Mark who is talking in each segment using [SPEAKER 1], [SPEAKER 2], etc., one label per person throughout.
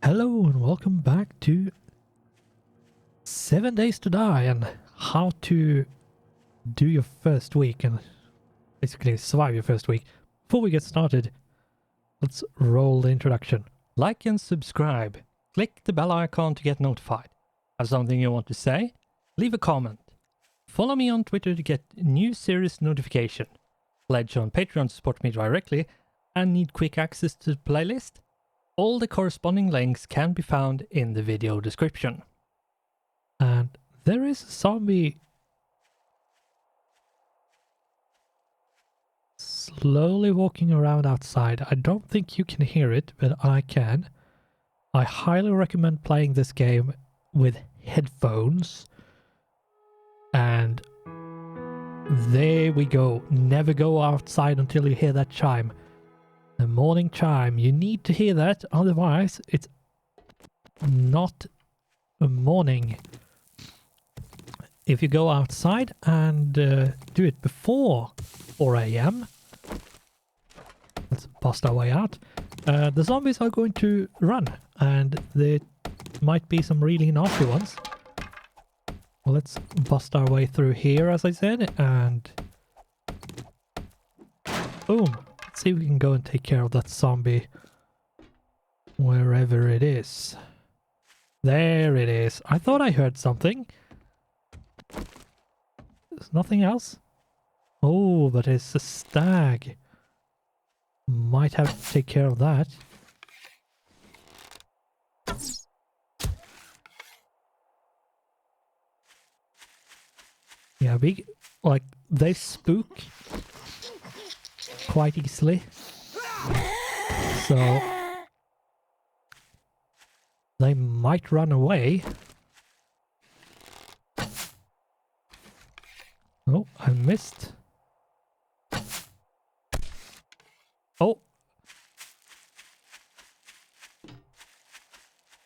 [SPEAKER 1] Hello and welcome back to 7 Days to Die and how to do your first week and basically survive your first week. Before we get started, let's roll the introduction. Like and subscribe. Click the bell icon to get notified. Have something you want to say? Leave a comment. Follow me on Twitter to get new series notification. Pledge on Patreon to support me directly and need quick access to the playlist? All the corresponding links can be found in the video description. And there is a zombie slowly walking around outside. I don't think you can hear it, but I can. I highly recommend playing this game with headphones. And there we go. Never go outside until you hear that chime. The morning chime. You need to hear that, otherwise it's not a morning. If you go outside and do it before 4 a.m. Let's bust our way out. The zombies are going to run, and there might be some really nasty ones. Well, let's bust our way through here, as I said, and boom. Let's see if we can go and take care of that zombie wherever it is. There it is. I thought I heard something. There's nothing else. Oh, but it's a stag. Might have to take care of that. Yeah, they spook quite easily, so they might run away. Oh, I missed. Oh,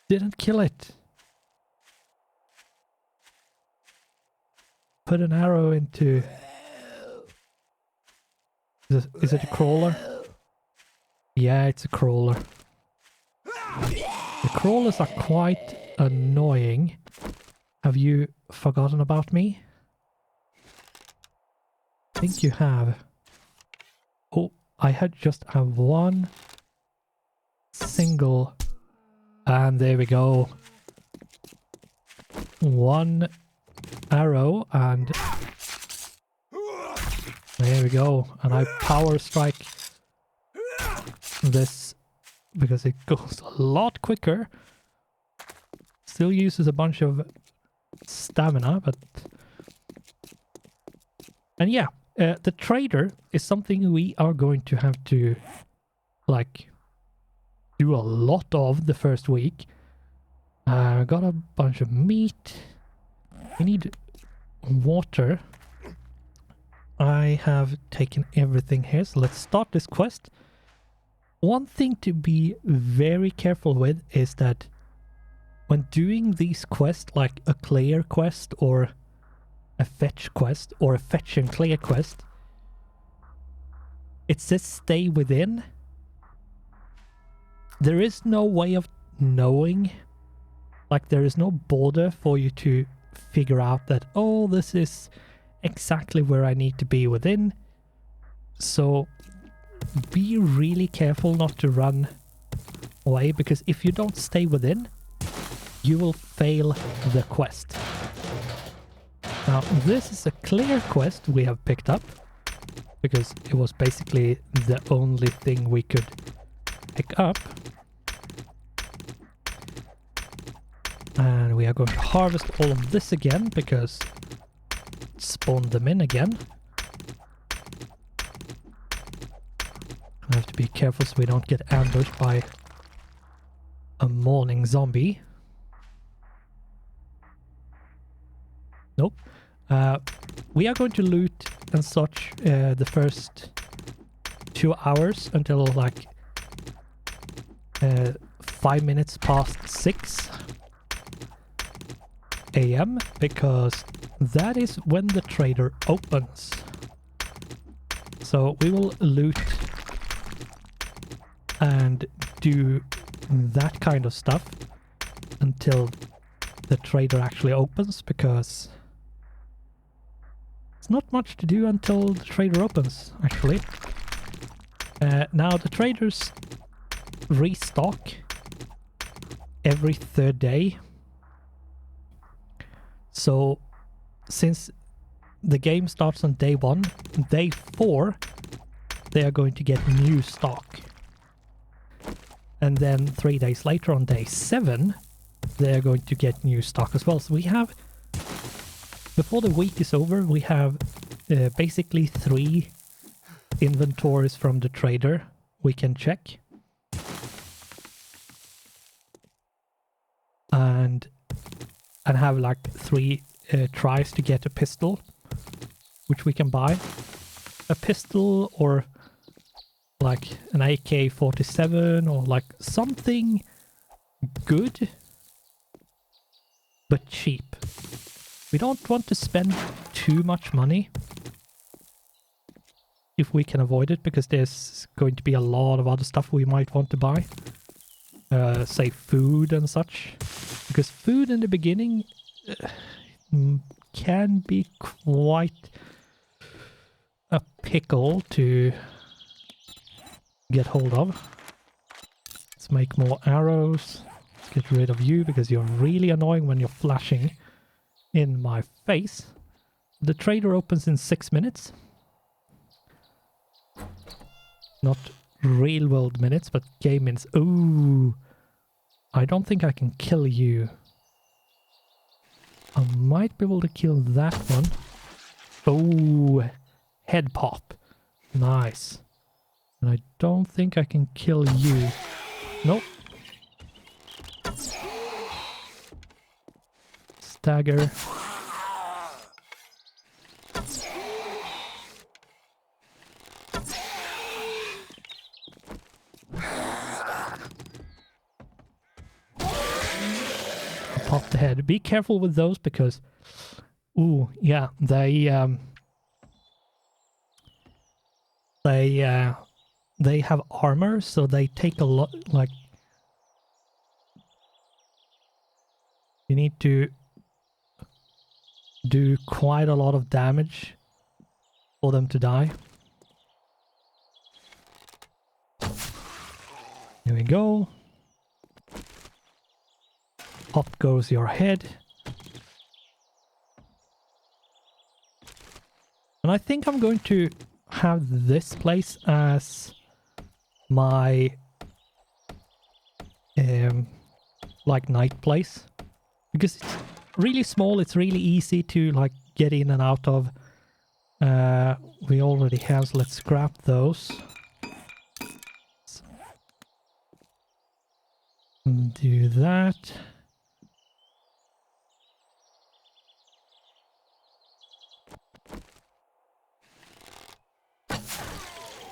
[SPEAKER 1] didn't kill it. Put an arrow into. Is it a crawler? Yeah, it's a crawler. The crawlers are quite annoying. Have you forgotten about me? I think you have. Oh, I had just have one single. And there we go. One arrow and there we go. And I power strike this because it goes a lot quicker. Still uses a bunch of stamina, but... And yeah, the trader is something we are going to have to, like, do a lot of the first week. Got a bunch of meat. We need water. I have taken everything here, so let's start this quest. One thing to be very careful with is that when doing these quests, like a clear quest or a fetch quest or a fetch and clear quest, it says stay within. There is no way of knowing, like there is no border for you to figure out that, oh, this is exactly where I need to be within. So be really careful not to run away, because if you don't stay within, you will fail the quest. Now this is a clear quest we have picked up because it was basically the only thing we could pick up. And we are going to harvest all of this again because spawn them in again. I have to be careful so we don't get ambushed by a morning zombie. Nope. We are going to loot and such the first 2 hours until like 5 minutes past 6 a.m. because that is when the trader opens. So we will loot and do that kind of stuff until the trader actually opens, because it's not much to do until the trader opens, actually. Now the traders restock every third day. So since the game starts on day 1, day 4 they are going to get new stock. And then 3 days later on day 7 they're going to get new stock as well. So we have, before the week is over, we have basically 3 inventories from the trader we can check. And have like 3 tries to get a pistol, which we can buy. A pistol or like an AK-47 or like something good but cheap. We don't want to spend too much money if we can avoid it, because there's going to be a lot of other stuff we might want to buy. Say food and such. Because food in the beginning can be quite a pickle to get hold of. Let's make more arrows. Let's get rid of you because you're really annoying when you're flashing in my face. The trader opens in 6 minutes. Not real world minutes, but game minutes. Ooh, I don't think I can kill you. I might be able to kill that one. Oh, head pop. Nice. And I don't think I can kill you. Nope. Stagger. Pop the head. Be careful with those because, ooh, yeah, they have armor, so they take a lot. Like, you need to do quite a lot of damage for them to die. Here we go. Pop goes your head. And I think I'm going to have this place as my like night place, because it's really small. It's really easy to like get in and out of. We already have, so let's scrap those. Do that.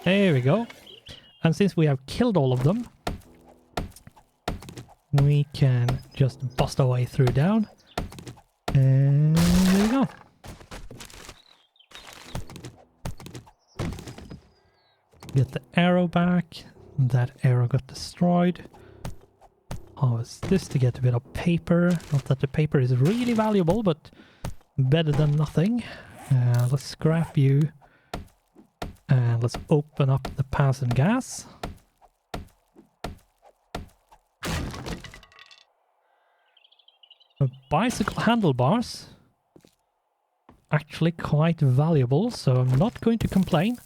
[SPEAKER 1] There we go. And since we have killed all of them, we can just bust our way through down. And there we go. Get the arrow back. That arrow got destroyed. Harvest this to get a bit of paper. Not that the paper is really valuable, but better than nothing. Let's scrap you. And let's open up the pass and gas. Bicycle handlebars. Actually quite valuable, so I'm not going to complain.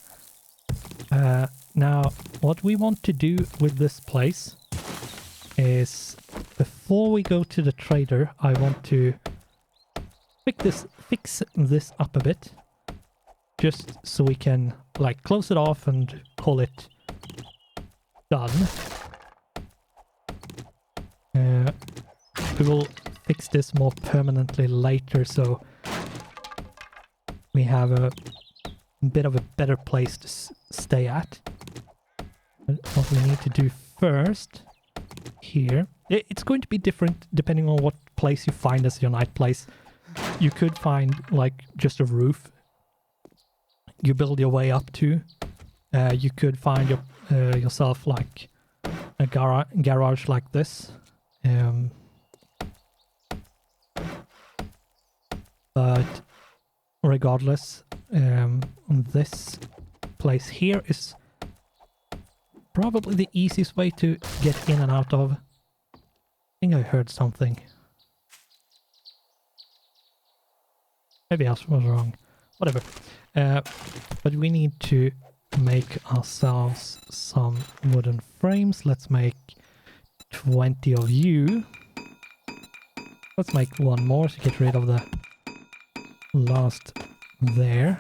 [SPEAKER 1] Now, what we want to do with this place is, before we go to the trader, I want to fix this up a bit. Just so we can like close it off and call it done. We will fix this more permanently later, so we have a bit of a better place to stay at. But what we need to do first here, it's going to be different depending on what place you find as your night place. You could find like just a roof you build your way up to. You could find yourself like a garage like this. But regardless, this place here is probably the easiest way to get in and out of. I think I heard something. Maybe I was wrong. Whatever. But we need to make ourselves some wooden frames. Let's make 20 of you. Let's make one more to get rid of the last there.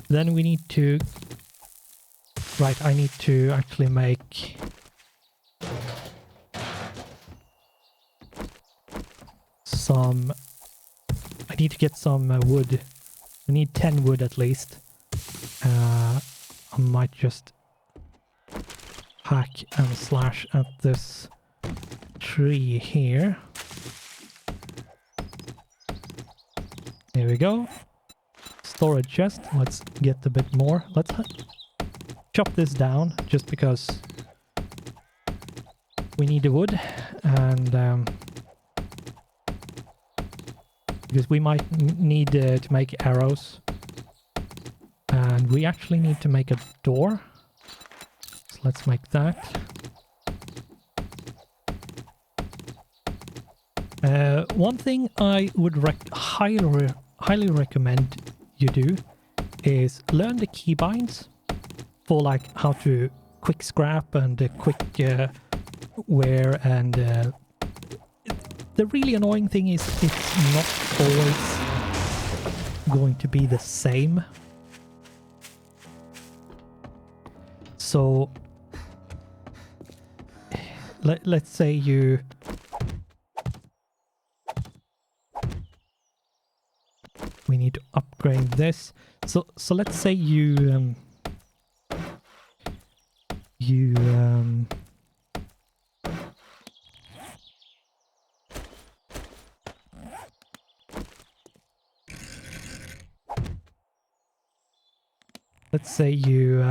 [SPEAKER 1] Then we need to... Right, I need to actually make... some... I need to get some wood. I need 10 wood at least. I might just hack and slash at this tree here. There we go. Storage chest. Let's get a bit more. Let's chop this down just because we need the wood, and because we might need to make arrows, and we actually need to make a door. So let's make that. One thing I would highly recommend you do is learn the keybinds for like how to quick scrap and quick wear, and the really annoying thing is it's not always going to be the same. So let's say you we need to upgrade this. So let's say you let's say you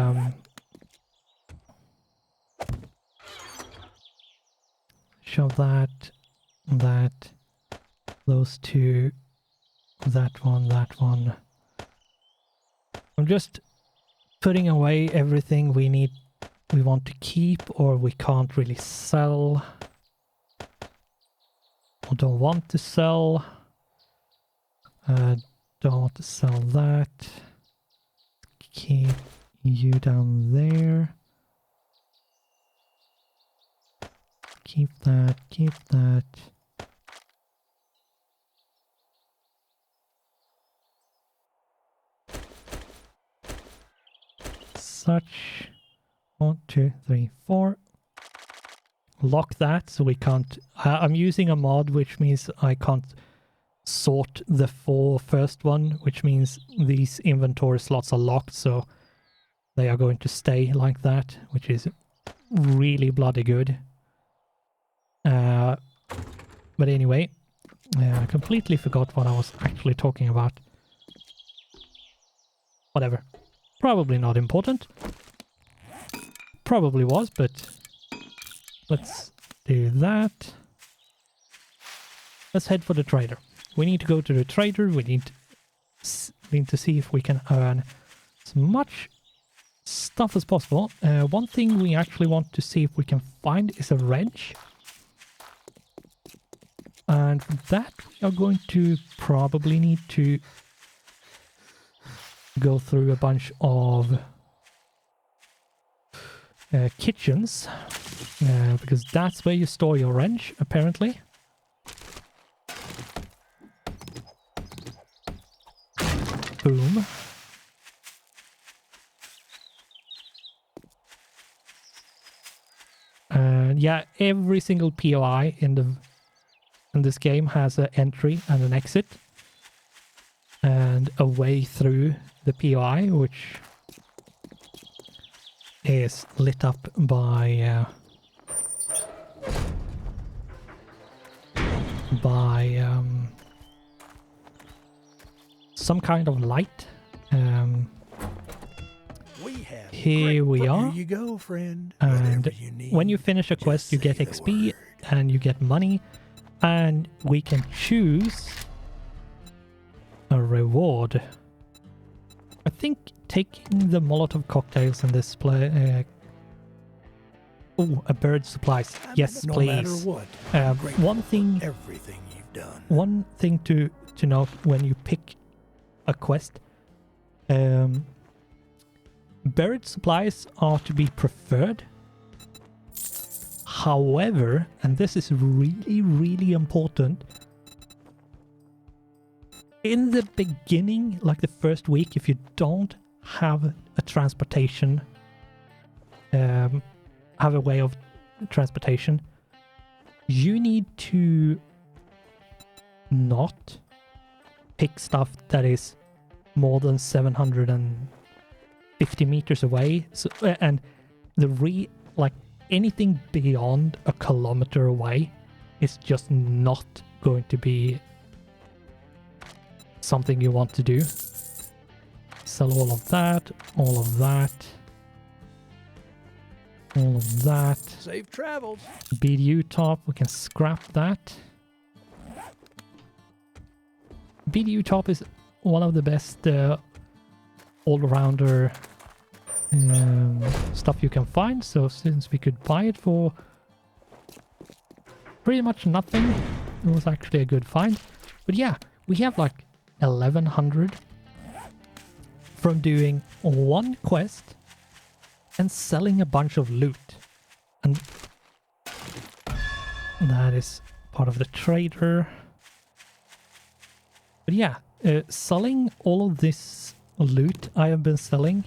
[SPEAKER 1] shove that, those two, that one. I'm just putting away everything we want to keep or we can't really sell or don't want to sell. Don't want to sell that. Keep you down there. Keep that, keep that. Such. 1, 2, 3, 4. Lock that so we can't... I'm using a mod which means I can't sort the 4 first one, which means these inventory slots are locked, so they are going to stay like that, which is really bloody good. But anyway, I completely forgot what I was actually talking about. Whatever. Probably not important. Probably was, but let's do that. Let's head for the trader. We need to go to the trader. We need to see if we can earn as much stuff as possible. One thing we actually want to see if we can find is a wrench. And for that, we are going to probably need to go through a bunch of kitchens, because that's where you store your wrench, apparently. Boom. And yeah, every single POI in this game has an entry and an exit and a way through the POI, which is lit up by some kind of light.
[SPEAKER 2] have.
[SPEAKER 1] here we
[SPEAKER 2] Here
[SPEAKER 1] are.
[SPEAKER 2] you go, friend.
[SPEAKER 1] And
[SPEAKER 2] Whatever you need,
[SPEAKER 1] when you finish a quest, you get
[SPEAKER 2] say the
[SPEAKER 1] XP
[SPEAKER 2] word.
[SPEAKER 1] and you get money. And we can choose a reward. I think taking the Molotov cocktails in this play. Oh, a bird supplies. Yes,
[SPEAKER 2] no
[SPEAKER 1] please.
[SPEAKER 2] matter what, I'm grateful
[SPEAKER 1] One thing.
[SPEAKER 2] for everything you've done.
[SPEAKER 1] One thing to note when you pick a quest. Buried supplies are to be preferred. However, and this is really, really important, in the beginning, like the first week, if you don't have a transportation, have a way of transportation, you need to not pick stuff that is more than 750 meters away. So, and like anything beyond a kilometer away is just not going to be something you want to do. Sell all of that, all of that, all of that.
[SPEAKER 2] Safe travels.
[SPEAKER 1] BDU top, we can scrap that. BDU top is one of the best all-rounder stuff you can find, so since we could buy it for pretty much nothing, it was actually a good find. But yeah, we have like 1100 from doing one quest and selling a bunch of loot, and that is part of the trader. But yeah, selling all of this loot I have been selling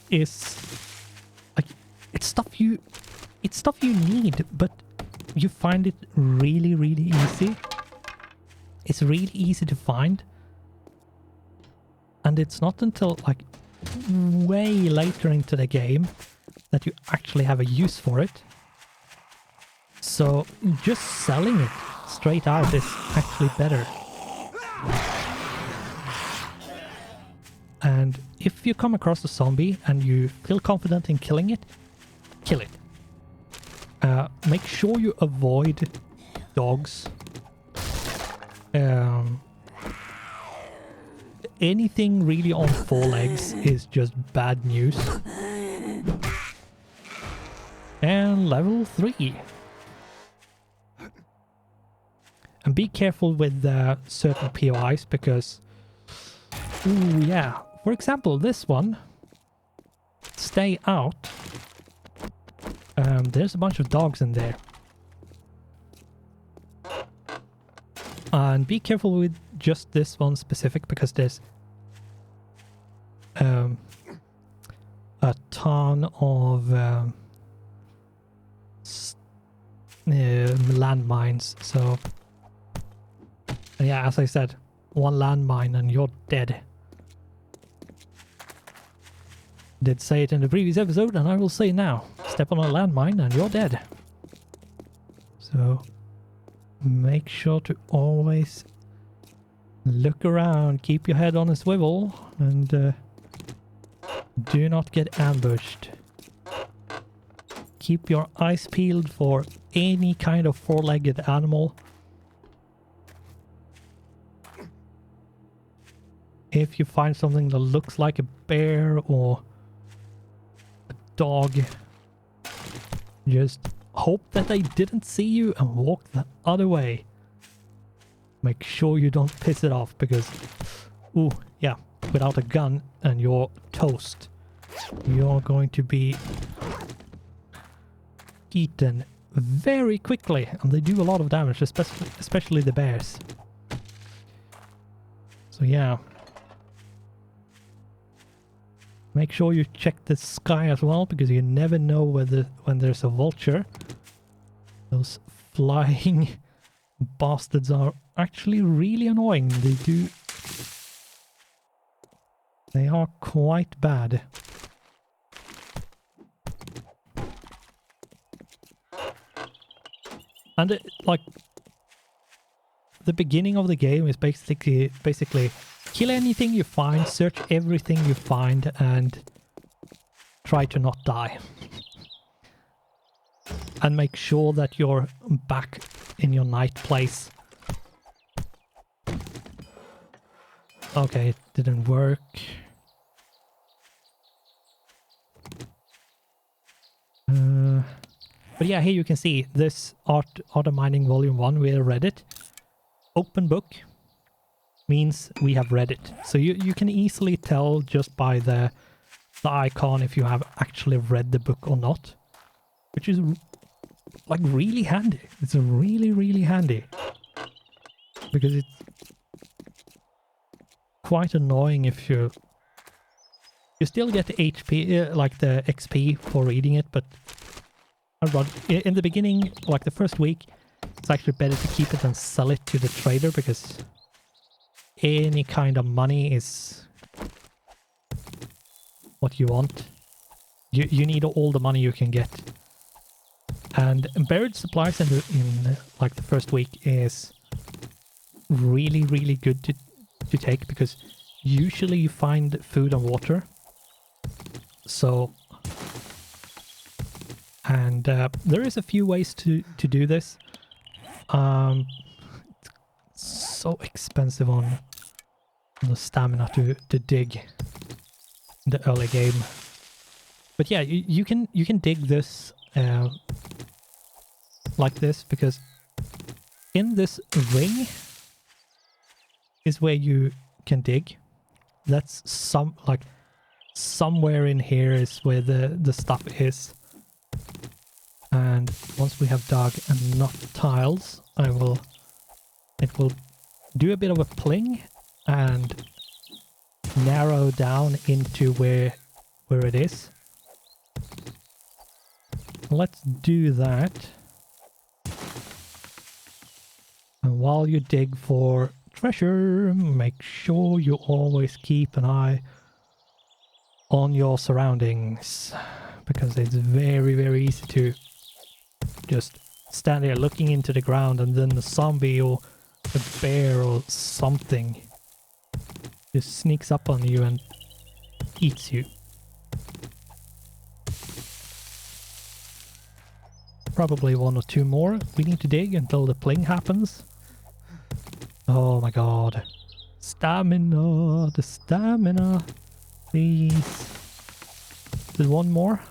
[SPEAKER 1] is like it's stuff you need, but you find it really, really easy. It's really easy to find, and it's not until like way later into the game that you actually have a use for it. So just selling it straight out is actually better. And if you come across a zombie and you feel confident in killing it, kill it. Make sure you avoid dogs. Anything really on four legs is just bad news. And level 3. And be careful with certain POIs because, ooh, yeah. For example, this one, stay out. There's a bunch of dogs in there. And be careful with just this one specific because there's a ton of landmines. So, yeah, as I said, one landmine and you're dead. Did say it in the previous episode, and I will say now. Step on a landmine and you're dead. So make sure to always look around, keep your head on a swivel, and do not get ambushed. Keep your eyes peeled for any kind of four-legged animal. If you find something that looks like a bear or dog, just hope that they didn't see you and walk the other way. Make sure you don't piss it off because, ooh, yeah, without a gun and you're toast. You're going to be eaten very quickly, and they do a lot of damage, especially the bears. So yeah. Make sure you check the sky as well, because you never know when there's a vulture. Those flying bastards are actually really annoying. They are quite bad. And like the beginning of the game is basically kill anything you find, search everything you find, and try to not die. And make sure that you're back in your night place. Okay, it didn't work. But yeah, here you can see this Art of Mining Volume 1, we read it. Open book means we have read it. So you can easily tell just by the icon if you have actually read the book or not. Which is like really handy. It's really, really handy. Because it's quite annoying if you still get the HP, like the XP for reading it, but in the beginning, like the first week, it's actually better to keep it and sell it to the trader, because any kind of money is what you want. You need all the money you can get. And buried supplies in like the first week is really, really good to take, because usually you find food and water. So, and there is a few ways to do this. It's so expensive on the stamina to dig in the early game. But yeah, you can dig this like this, because in this ring is where you can dig. That's somewhere in here is where the stuff is. And once we have dug enough tiles, it will do a bit of a pling and narrow down into where it is. Let's do that. And while you dig for treasure, make sure you always keep an eye on your surroundings, because it's very, very easy to just stand there looking into the ground and then a zombie or a bear or something just sneaks up on you and eats you. Probably one or two more we need to dig until the pling happens. Oh my god. Stamina, the stamina. Please. There's one more.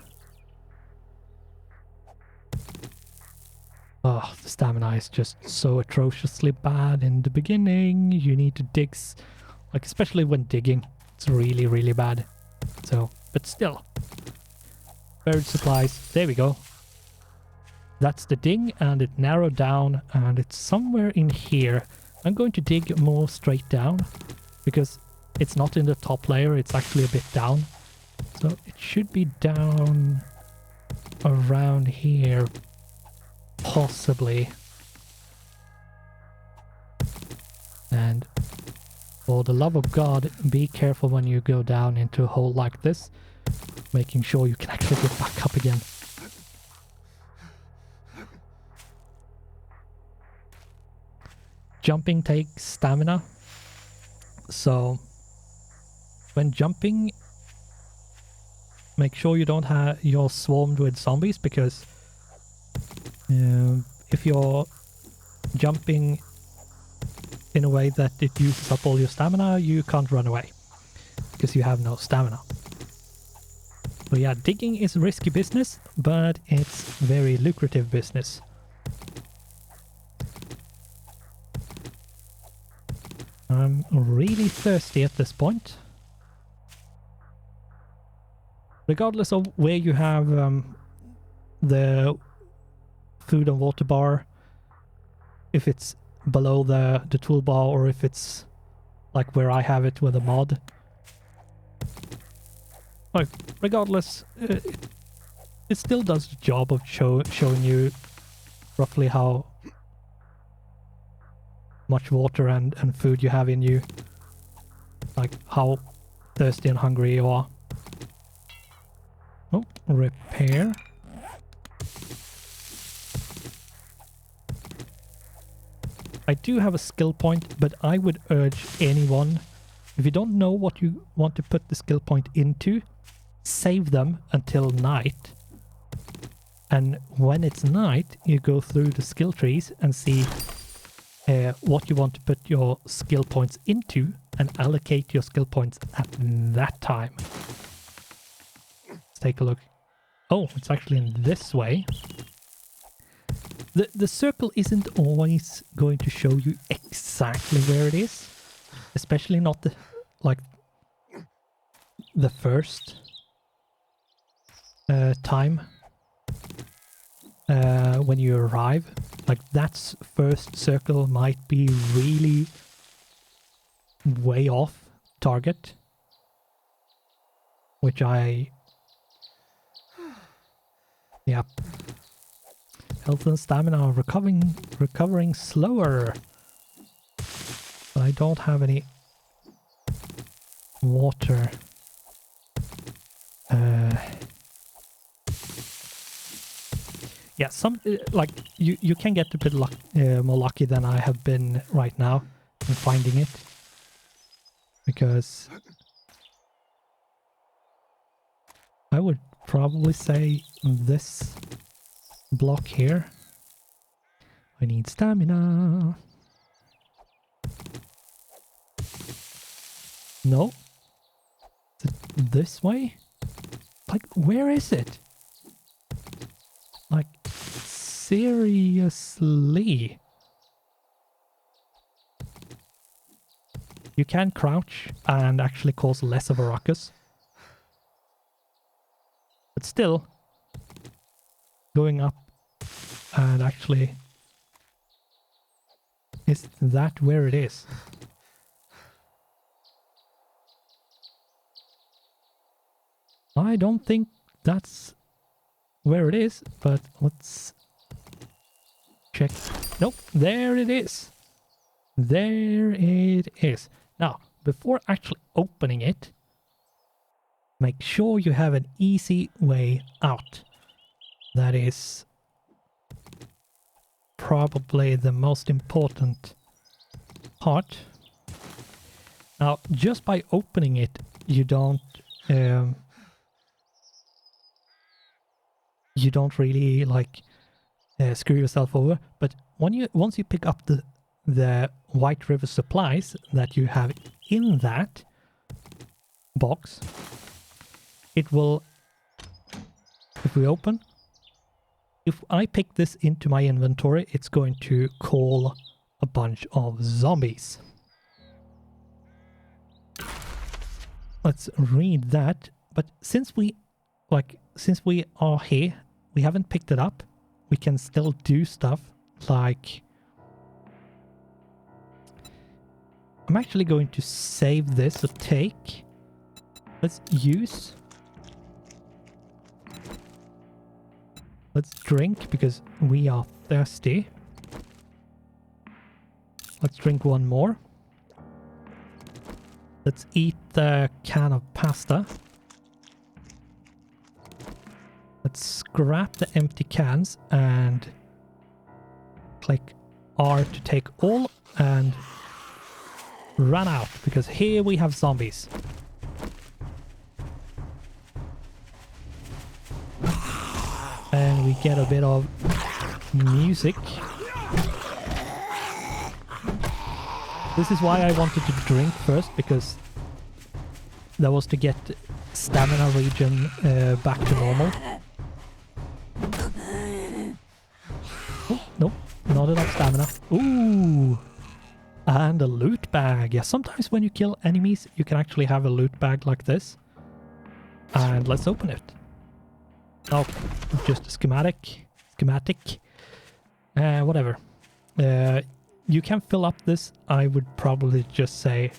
[SPEAKER 1] Oh, the stamina is just so atrociously bad in the beginning. You need to dig, like especially when digging, it's really, really bad. So, but still. Buried supplies, there we go. That's the dig, and it narrowed down, and it's somewhere in here. I'm going to dig more straight down, because it's not in the top layer, it's actually a bit down. So it should be down around here, possibly. And for the love of God, be careful when you go down into a hole like this, making sure you can actually get back up again. Jumping takes stamina, so when jumping, make sure you don't have you're swarmed with zombies, because if you're jumping in a way that it uses up all your stamina, you can't run away because you have no stamina. So yeah, digging is risky business, but it's very lucrative business. I'm really thirsty at this point. Regardless of where you have the food and water bar, if it's below the toolbar or if it's like where I have it with a mod. Like, regardless, it still does the job of showing you roughly how much water and food you have in you, like how thirsty and hungry you are. Oh, repair. I do have a skill point, but I would urge anyone if you don't know what you want to put the skill point into, save them until night. And when it's night, you go through the skill trees and see what you want to put your skill points into and allocate your skill points at that time. Let's take a look. Oh, it's actually in this way. The circle isn't always going to show you exactly where it is, especially not the first time when you arrive. Like that first circle might be really way off target, which yeah. Health and stamina are recovering slower. But I don't have any water. Yeah, some like you can get a bit more lucky than I have been right now in finding it, because I would probably say this block here. I need stamina. No. Is it this way? Like, where is it? Like, seriously? You can crouch and actually cause less of a ruckus. But still, going up and actually... Is that where it is? I don't think that's where it is, but let's check. Nope, there it is. There it is. Now, before actually opening it, make sure you have an easy way out. That is probably the most important part. Now, just by opening it, you don't really like screw yourself over. But once you pick up the White River supplies that you have in that box, it will, if we open, if I pick this into my inventory, it's going to call a bunch of zombies. Let's read that. But since we are here, we haven't picked it up. We can still do stuff like... I'm actually going to save this, so take... Let's use... Let's drink, because we are thirsty. Let's drink one more. Let's eat the can of pasta. Let's scrap the empty cans and click R to take all and run out, because here we have zombies. And we get a bit of music. This is why I wanted to drink first, because that was to get stamina regen back to normal. Oh, nope, not enough stamina. Ooh! And a loot bag. Yeah, sometimes when you kill enemies, you can actually have a loot bag like this. And let's open it. Oh, just a schematic. Whatever. You can fill up this. I would probably just say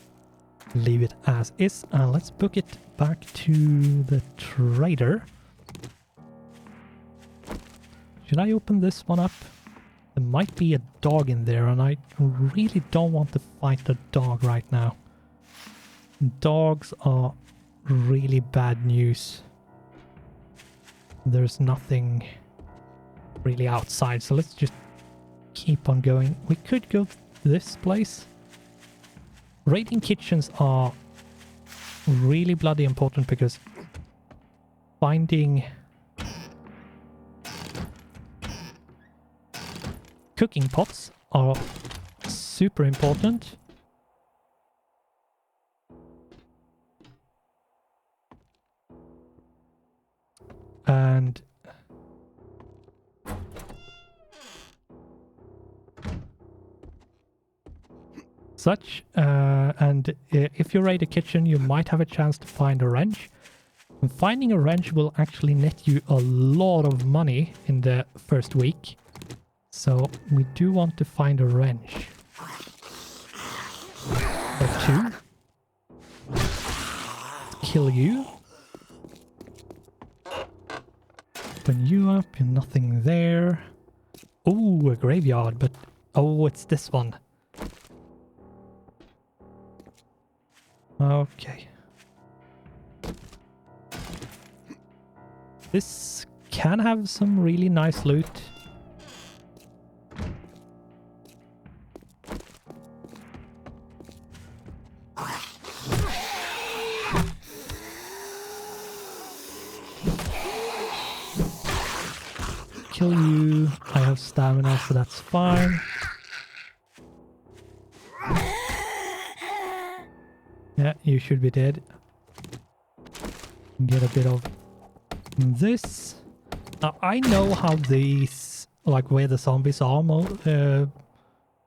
[SPEAKER 1] leave it as is. And let's book it back to the trader. Should I open this one up? There might be a dog in there, and I really don't want to fight the dog right now. Dogs are really bad news. There's nothing really outside, so let's just keep on going. We could go to this place. Raiding kitchens are really bloody important because finding cooking pots are super important. And such, and if you raid a kitchen, you might have a chance to find a wrench. And finding a wrench will actually net you a lot of money in the first week. So we do want to find a wrench. Or two. Kill you. Open you up, you're nothing there. Oh, a graveyard, but oh, it's this one. Okay. This can have some really nice loot. Kill you. I have stamina, so that's fine. Yeah, you should be dead. Get a bit of this. Now, I know how these, like where the zombies are, and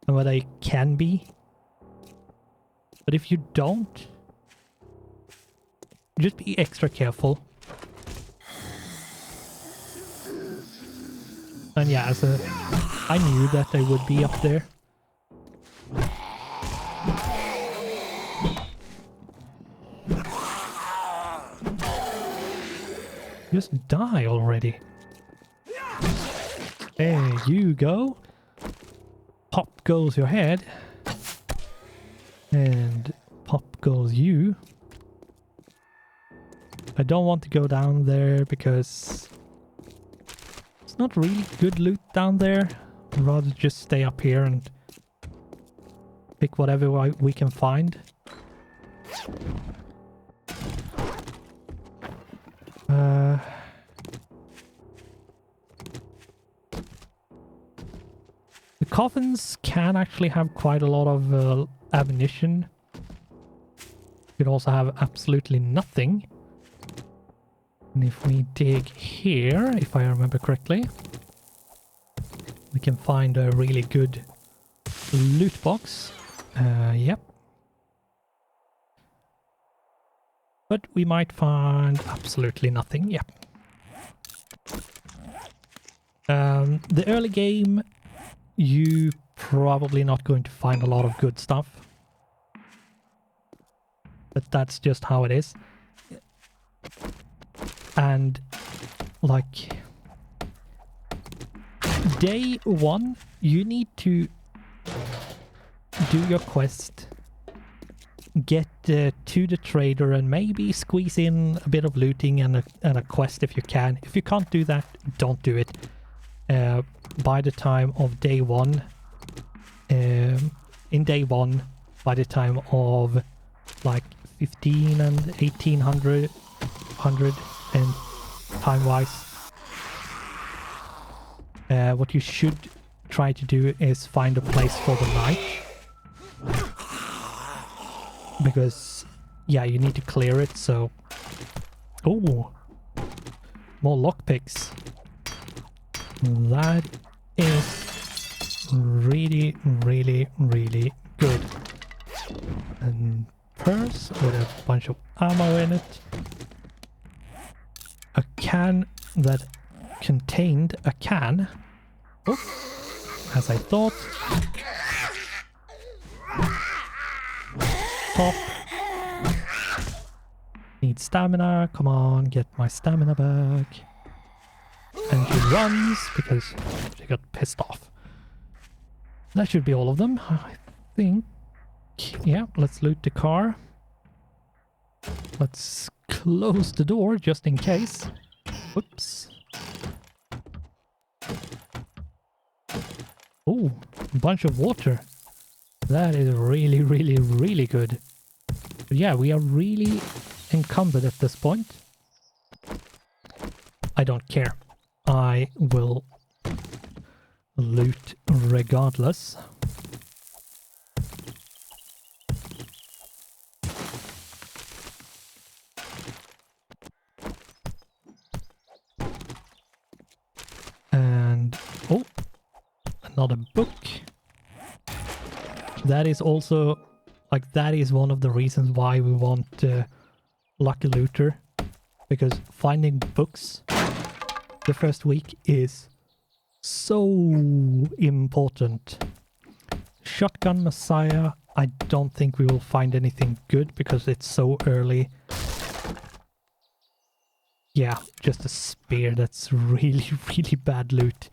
[SPEAKER 1] where they can be. But if you don't, just be extra careful. And yeah, I knew that they would be up there. Just die already. There you go. Pop goes your head. And pop goes you. I don't want to go down there because it's not really good loot down there. I'd rather just stay up here and pick whatever we can find. The coffins can actually have quite a lot of ammunition. You could also have absolutely nothing. And if we dig here, if I remember correctly, we can find a really good loot box. Yep. But we might find absolutely nothing. Yep. The early game, you probably not going to find a lot of good stuff. But that's just how it is. And like day one, you need to do your quest, get to the trader, and maybe squeeze in a bit of looting and a quest if you can. If you can't do that, don't do it. By the time of day one, in day one, by the time of like 15 and 1800 and time-wise, what you should try to do is find a place for the night. Because, yeah, you need to clear it, so... Oh! More lockpicks. That is really, really, really good. And purse with a bunch of ammo in it. A can that contained a can. Oh, as I thought. Pop. Need stamina. Come on, get my stamina back. And she runs because she got pissed off. That should be all of them, I think. Yeah, let's loot the car. Let's close the door just in case. Whoops. Oh, a bunch of water. That is really, really, really good. But yeah, we are really encumbered at this point. I don't care. I will loot regardless. And oh, another book. That is also like that is one of the reasons why we want Lucky Looter, because finding books the first week is so important. Shotgun Messiah, I don't think we will find anything good because it's so early. Yeah, just a spear, that's really, really bad loot.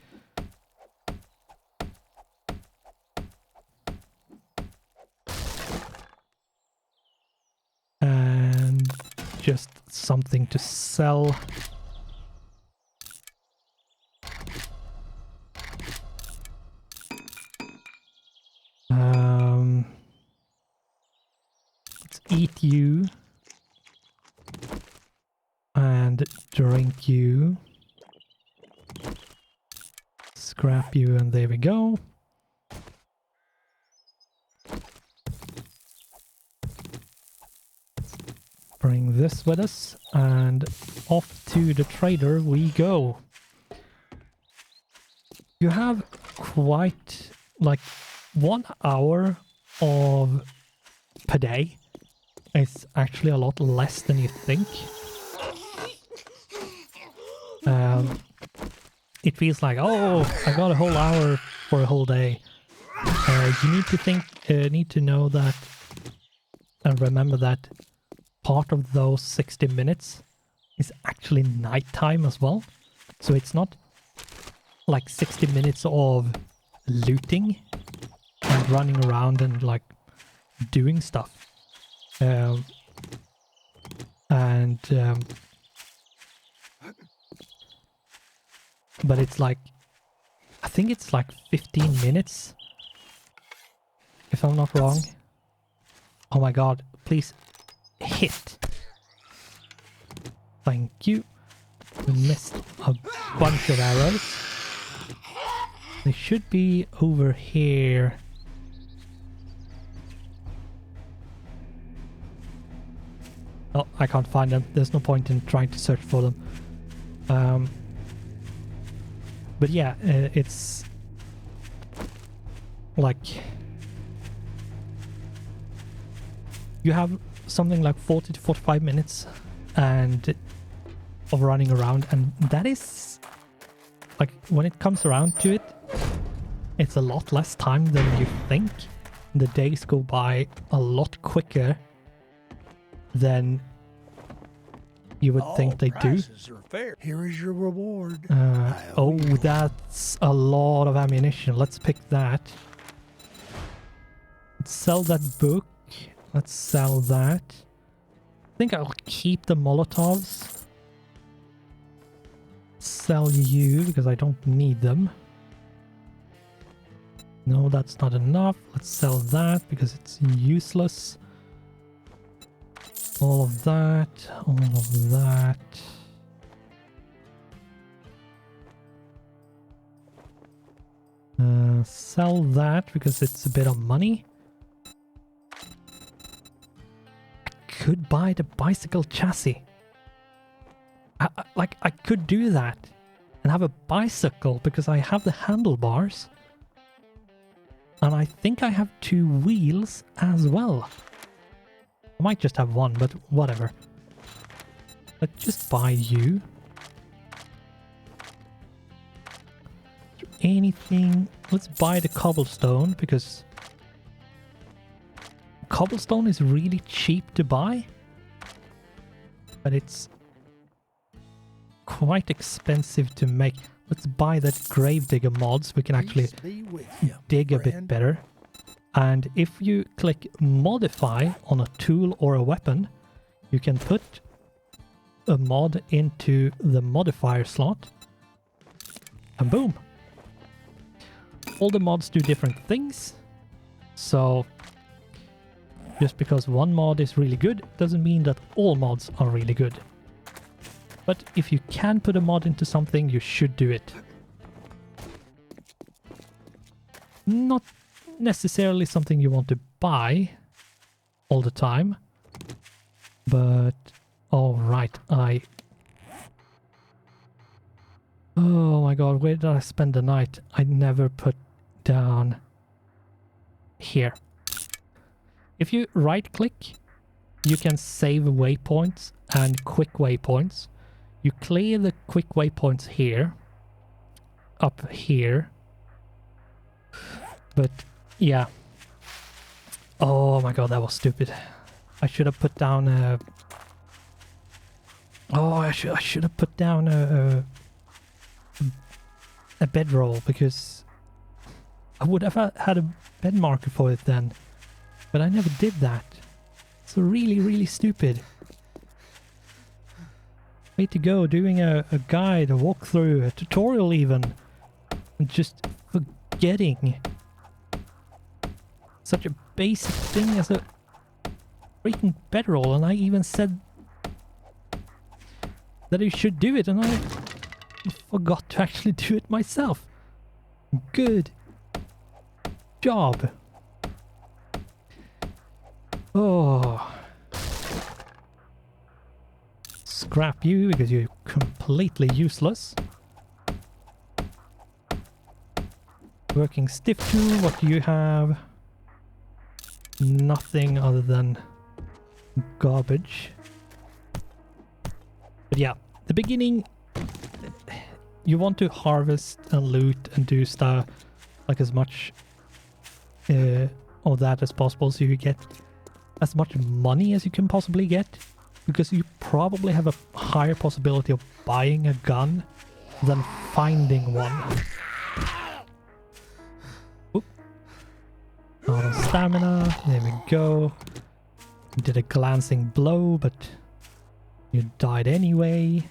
[SPEAKER 1] And just something to sell. Let's eat you. And drink you. Scrap you, and there we go. Bring this with us, and off to the trader we go. You have quite like 1 hour of per day. It's actually a lot less than you think. It feels like, oh, I got a whole hour for a whole day. You need to know that and remember that part of those 60 minutes is actually nighttime as well. So it's not like 60 minutes of looting and running around and like doing stuff. But it's like, I think it's like 15 minutes, if I'm not wrong. Oh my god, please hit. Thank you. We missed a bunch of arrows. They should be over here. Oh, I can't find them. There's no point in trying to search for them. But yeah, it's like you have something like 40 to 45 minutes and of running around, and that is like, when it comes around to it, it's a lot less time than you think. The days go by a lot quicker than you would think they do.
[SPEAKER 2] Are fair. Here is your reward.
[SPEAKER 1] Oh, that's a lot of ammunition. Let's pick that. Let's sell that book. Let's sell that. I think I'll keep the Molotovs. Sell you because I don't need them. No, that's not enough. Let's sell that because it's useless. All of that, all of that. Sell that because it's a bit of money. I could buy the bicycle chassis. I could do that and have a bicycle because I have the handlebars. And I think I have 2 wheels as well. I might just have 1, but whatever. Let's just buy you. Anything. Let's buy the cobblestone because cobblestone is really cheap to buy. But it's quite expensive to make. Let's buy that gravedigger mods. We can actually dig a bit better. And if you click modify on a tool or a weapon, you can put a mod into the modifier slot. And boom! All the mods do different things. So Just because one mod is really good doesn't mean that all mods are really good. But if you can put a mod into something, you should do it. Not necessarily something you want to buy all the time. But, alright, oh my god, where did I spend the night? I never put down here. If you right click, you can save waypoints and quick waypoints. You clear the quick waypoints here, up here. But yeah. Oh my god, that was stupid. I should have put down a... Oh, I should have put down a bedroll, because I would have had a bed marker for it then. But I never did that. It's really, really stupid. Way to go, doing a guide, a walkthrough, a tutorial even. And just forgetting such a basic thing as a freaking bedroll. And I even said that I should do it, and I forgot to actually do it myself. Good job. Oh. Scrap you because you're completely useless. Working stiff tool, what do you have? Nothing other than garbage. But yeah, the beginning, you want to harvest and loot and do stuff, like as much of that as possible, so you get as much money as you can possibly get, because you probably have a higher possibility of buying a gun than finding one. Oop. Out of stamina, there we go. Did a glancing blow, but you died anyway.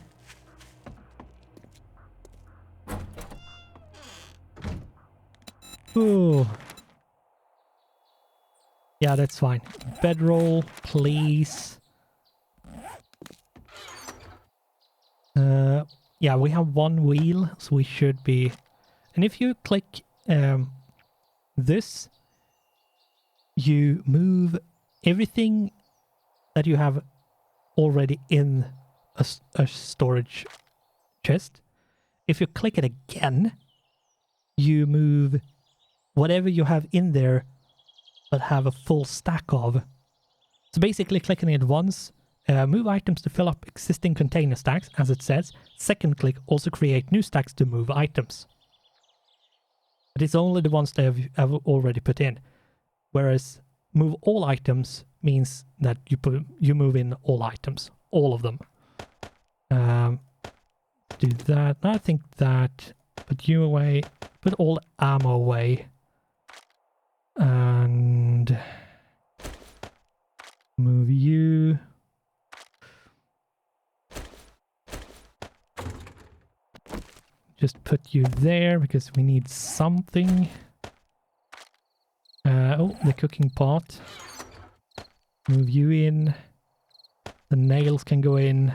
[SPEAKER 1] Ooh. Yeah, that's fine. Bedroll, please. Yeah, we have one wheel, so we should be... And if you click this, you move everything that you have already in a storage chest. If you click it again, you move whatever you have in there but have a full stack of. So basically clicking it once, move items to fill up existing container stacks, as it says. Second click, also create new stacks to move items. But it's only the ones that have already put in. Whereas move all items means that you move in all items, all of them. Do that. I think that. Put you away. Put all ammo away. And move you. Just put you there because we need something. Oh, the cooking pot. Move you in. The nails can go in.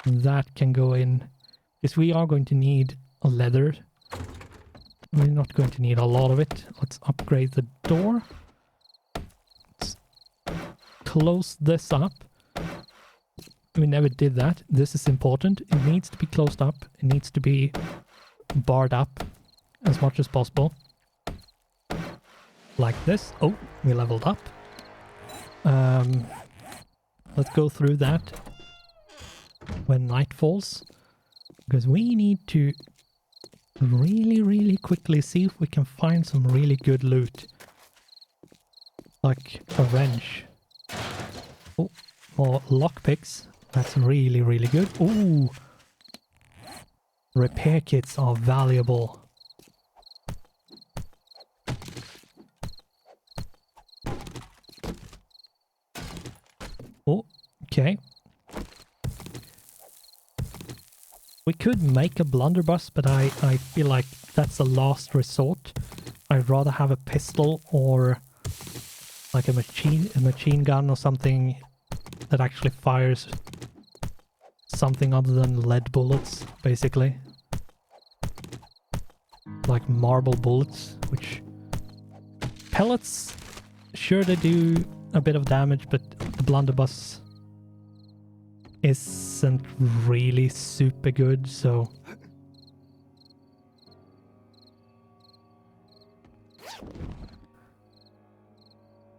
[SPEAKER 1] That can go in. Because we are going to need a leather. We're not going to need a lot of it. Let's upgrade the door. Let's close this up. We never did that. This is important. It needs to be closed up. It needs to be barred up as much as possible. Like this. Oh, we leveled up. Let's go through that when night falls. Because we need to really, really quickly see if we can find some really good loot. Like a wrench. Oh, more lockpicks. That's really, really good. Ooh. Repair kits are valuable. Oh, okay. We could make a blunderbuss, but I feel like that's a last resort. I'd rather have a pistol or like a machine gun or something that actually fires something other than lead bullets, basically. Like marble bullets, which pellets, sure they do a bit of damage, but the blunderbuss isn't really super good, so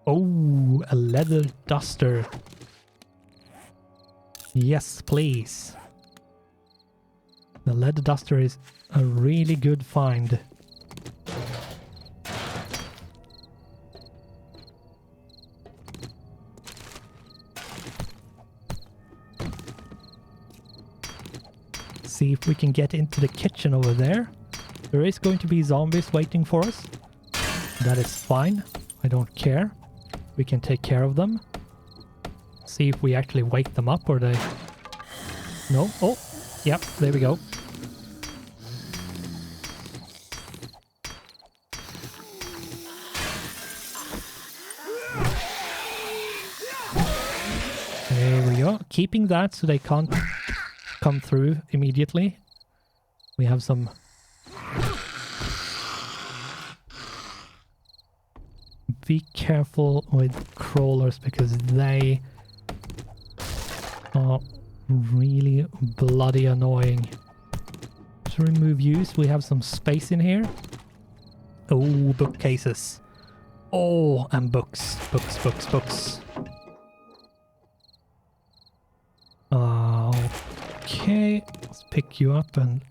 [SPEAKER 1] oh, a leather duster. Yes, please. The leather duster is a really good find. See if we can get into the kitchen over there. There is going to be zombies waiting for us. That is fine. I don't care. We can take care of them. See if we actually wake them up or they... No? Oh, yep, there we go. There we go. Keeping that so they can't come through immediately. We have some... Be careful with crawlers because they are really bloody annoying. To remove use, we have some space in here. Oh, bookcases. Oh, and books. Books. Okay, let's pick you up and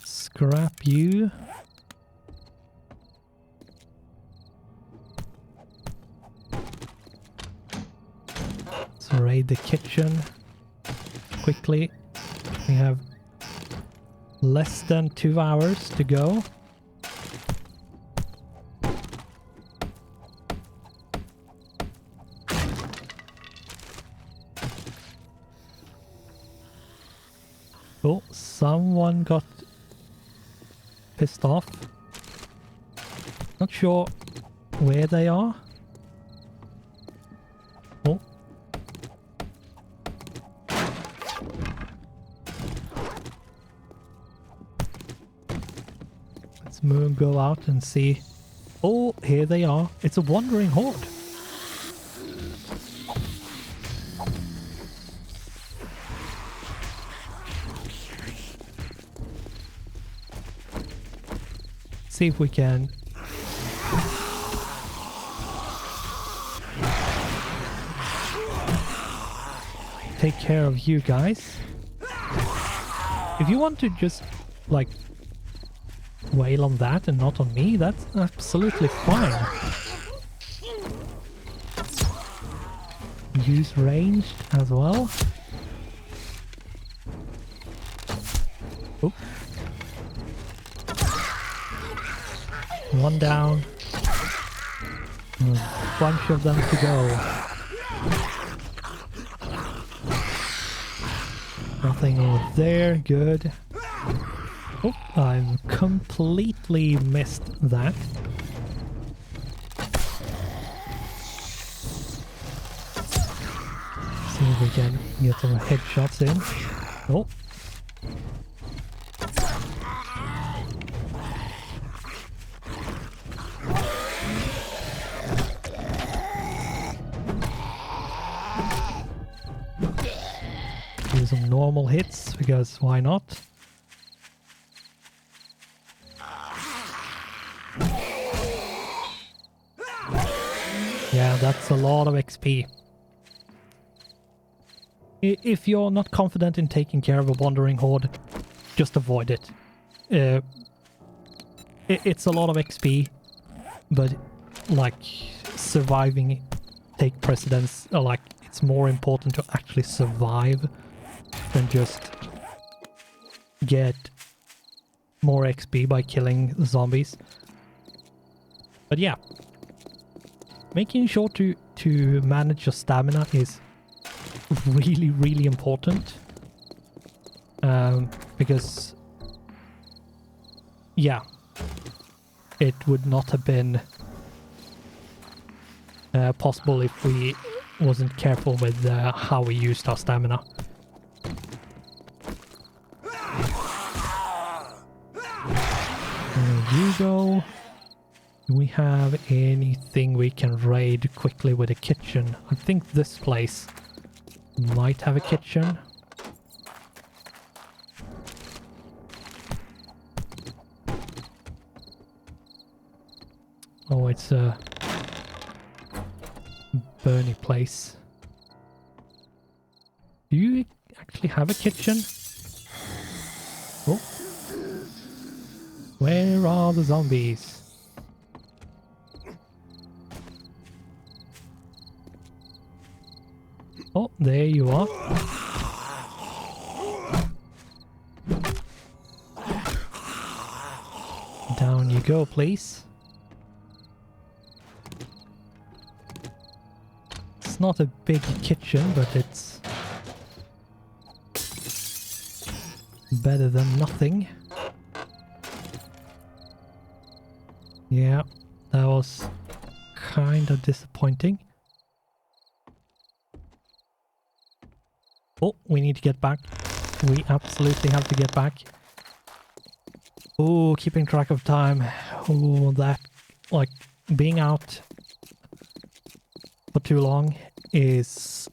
[SPEAKER 1] scrap you. Let's raid the kitchen quickly. We have less than 2 hours to go. Oh, someone got pissed off. Not sure where they are. Oh. Let's go out and see. Oh, here they are. It's a wandering horde. See if we can take care of you guys. If you want to just like wail on that and not on me, that's absolutely fine. Use ranged as well. Oop. One down. A bunch of them to go. Nothing over there. Good. Oh, I've completely missed that. See if we can get some headshots in. Oh. Do some normal hits, because why not? Yeah, that's a lot of XP. If you're not confident in taking care of a wandering horde, just avoid it. It's a lot of XP, but like surviving take precedence, or like it's more important to actually survive than just get more XP by killing zombies. But yeah, making sure to manage your stamina is really, really important. Because, yeah, it would not have been possible if we wasn't careful with how we used our stamina. There you go. Do we have anything we can raid quickly with a kitchen? I think this place might have a kitchen. Oh, it's a Bernie place. Do you actually have a kitchen? Oh. Where are the zombies? Oh, there you are. Down you go, please. It's not a big kitchen, but it's better than nothing. Yeah, that was kind of disappointing. Oh, we need to get back. We absolutely have to get back. Oh, keeping track of time. Oh, that, like, being out for too long is...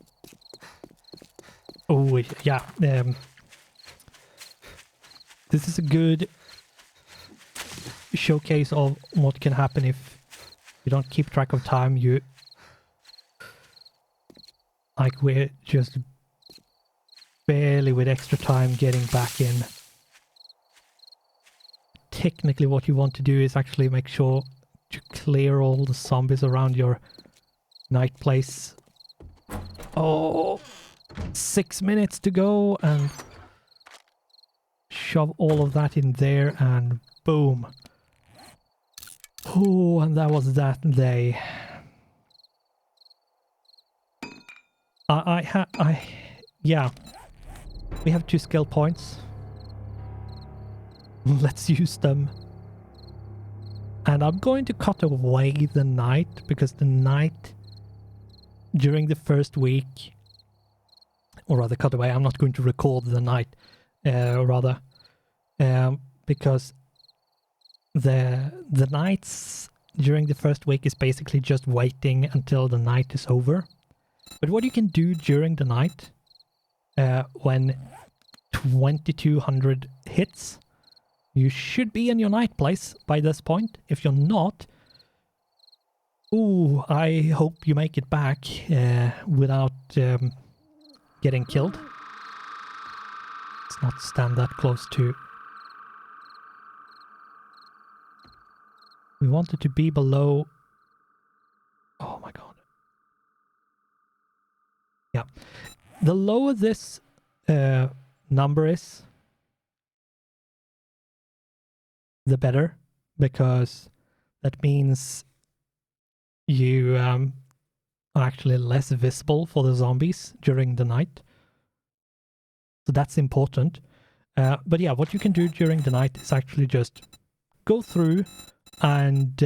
[SPEAKER 1] Oh, yeah. This is a good showcase of what can happen if you don't keep track of time. You... Like, we're just barely with extra time getting back in. Technically what you want to do is actually make sure to clear all the zombies around your night place. Oh, 6 minutes to go, and shove all of that in there and boom. Oh, and that was that day. Yeah. We have 2 skill points. Let's use them. And I'm going to cut away the night, because the night during the first week, or rather cut away, I'm not going to record the night, because the nights during the first week is basically just waiting until the night is over. But what you can do during the night, when 2200 hits, you should be in your night place by this point. If you're not, ooh, I hope you make it back without getting killed. Let's not stand that close to... We want it to be below... Oh my god. Yeah. The lower this number is, the better, because that means you are actually less visible for the zombies during the night. So that's important. But yeah, what you can do during the night is actually just go through and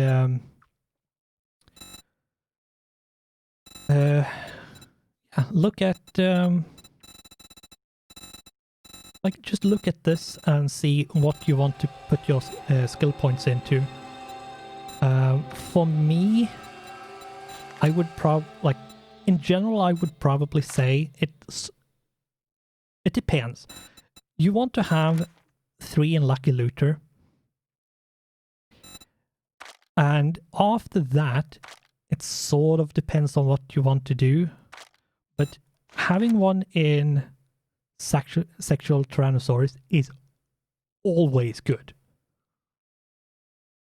[SPEAKER 1] look at like, just look at this and see what you want to put your skill points into. For me, I would in general, I would probably say it depends. You want to have 3 in Lucky Looter. And after that, it sort of depends on what you want to do. But having 1 in sexual Tyrannosaurus is always good.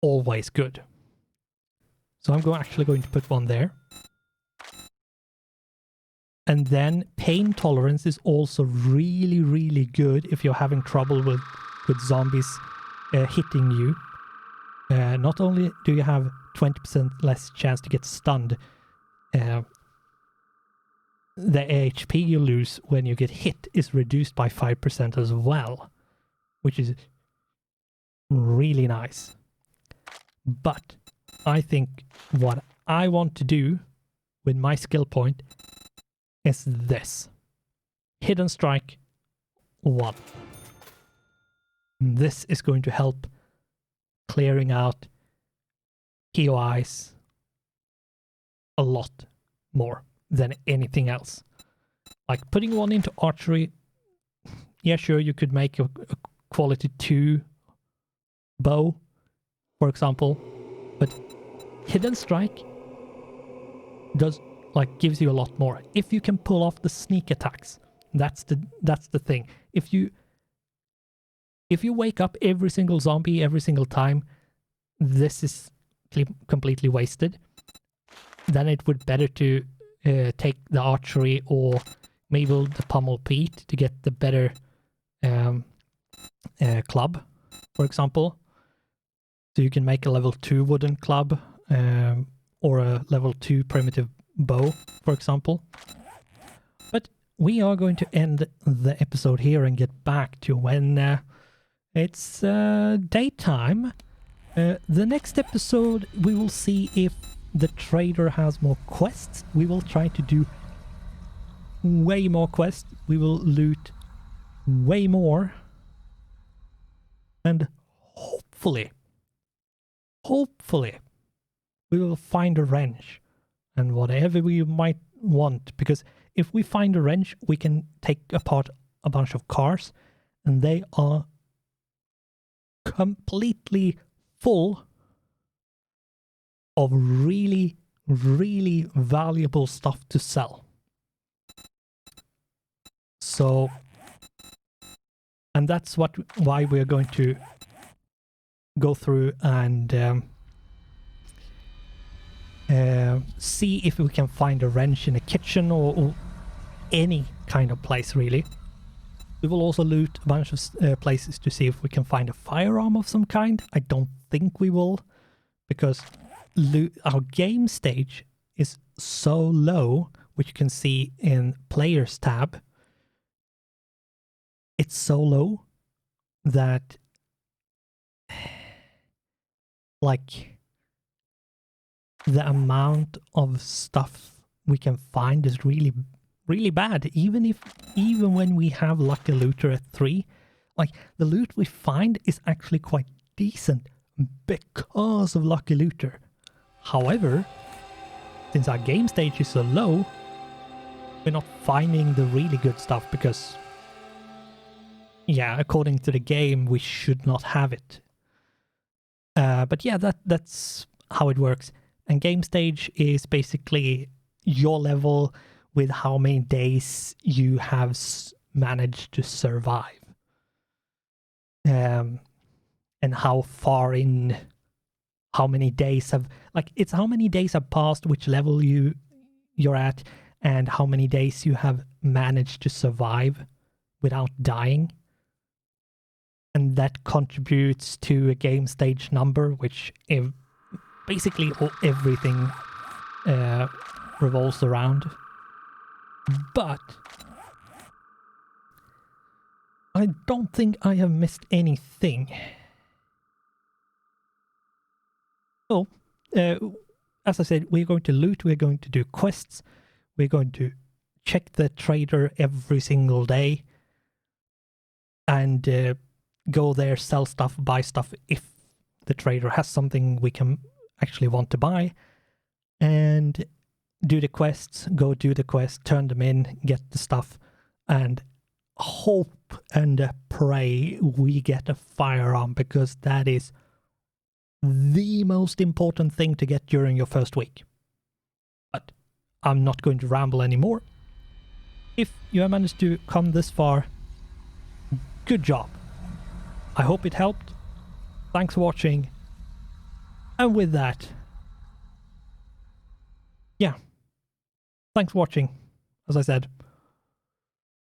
[SPEAKER 1] Always good. So I'm actually going to put 1 there. And then pain tolerance is also really, really good if you're having trouble with zombies hitting you. Not only do you have 20% less chance to get stunned, the HP you lose when you get hit is reduced by 5% as well, which is really nice. But I think what I want to do with my skill point is this. Hidden Strike 1. This is going to help clearing out POIs a lot more than anything else. Like putting one into archery, yeah, sure, you could make a quality 2 bow, for example, but Hidden Strike gives you a lot more. If you can pull off the sneak attacks, that's the thing. If you wake up every single zombie every single time, this is completely wasted. Then it would better to take the archery or maybe the pummel peat to get the better club, for example. So you can make a level 2 wooden club or a level 2 primitive bow, for example. But we are going to end the episode here and get back to when it's daytime. The next episode, we will see if the trader has more quests. We will try to do way more quests. We will loot way more. And hopefully, we will find a wrench and whatever we might want. Because if we find a wrench, we can take apart a bunch of cars and they are completely full of really, really valuable stuff to sell. So, and that's why we're going to go through and see if we can find a wrench in a kitchen or any kind of place, really. We will also loot a bunch of places to see if we can find a firearm of some kind. I don't think we will, because our game stage is so low, which you can see in Players tab. It's so low that like the amount of stuff we can find is really, really bad. Even when we have Lucky Looter at 3, like the loot we find is actually quite decent because of Lucky Looter. However, since our game stage is so low, we're not finding the really good stuff because, yeah, according to the game, we should not have it. But yeah, that's how it works. And game stage is basically your level with how many days you have managed to survive. And how far in, how many days have, like, it's how many days have passed, which level you're at, and how many days you have managed to survive without dying. And that contributes to a game stage number, which basically everything revolves around. But I don't think I have missed anything. Oh, as I said, we're going to loot, we're going to do quests, we're going to check the trader every single day, and go there, sell stuff, buy stuff if the trader has something we can actually want to buy, and do the quests, go do the quests, turn them in, get the stuff, and hope and pray we get a firearm, because that is the most important thing to get during your first week. But I'm not going to ramble anymore. If you have managed to come this far, good job. I hope it helped. Thanks for watching. And with that, yeah, thanks for watching. As I said,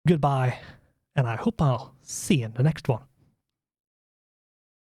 [SPEAKER 1] goodbye, and I hope I'll see you in the next one.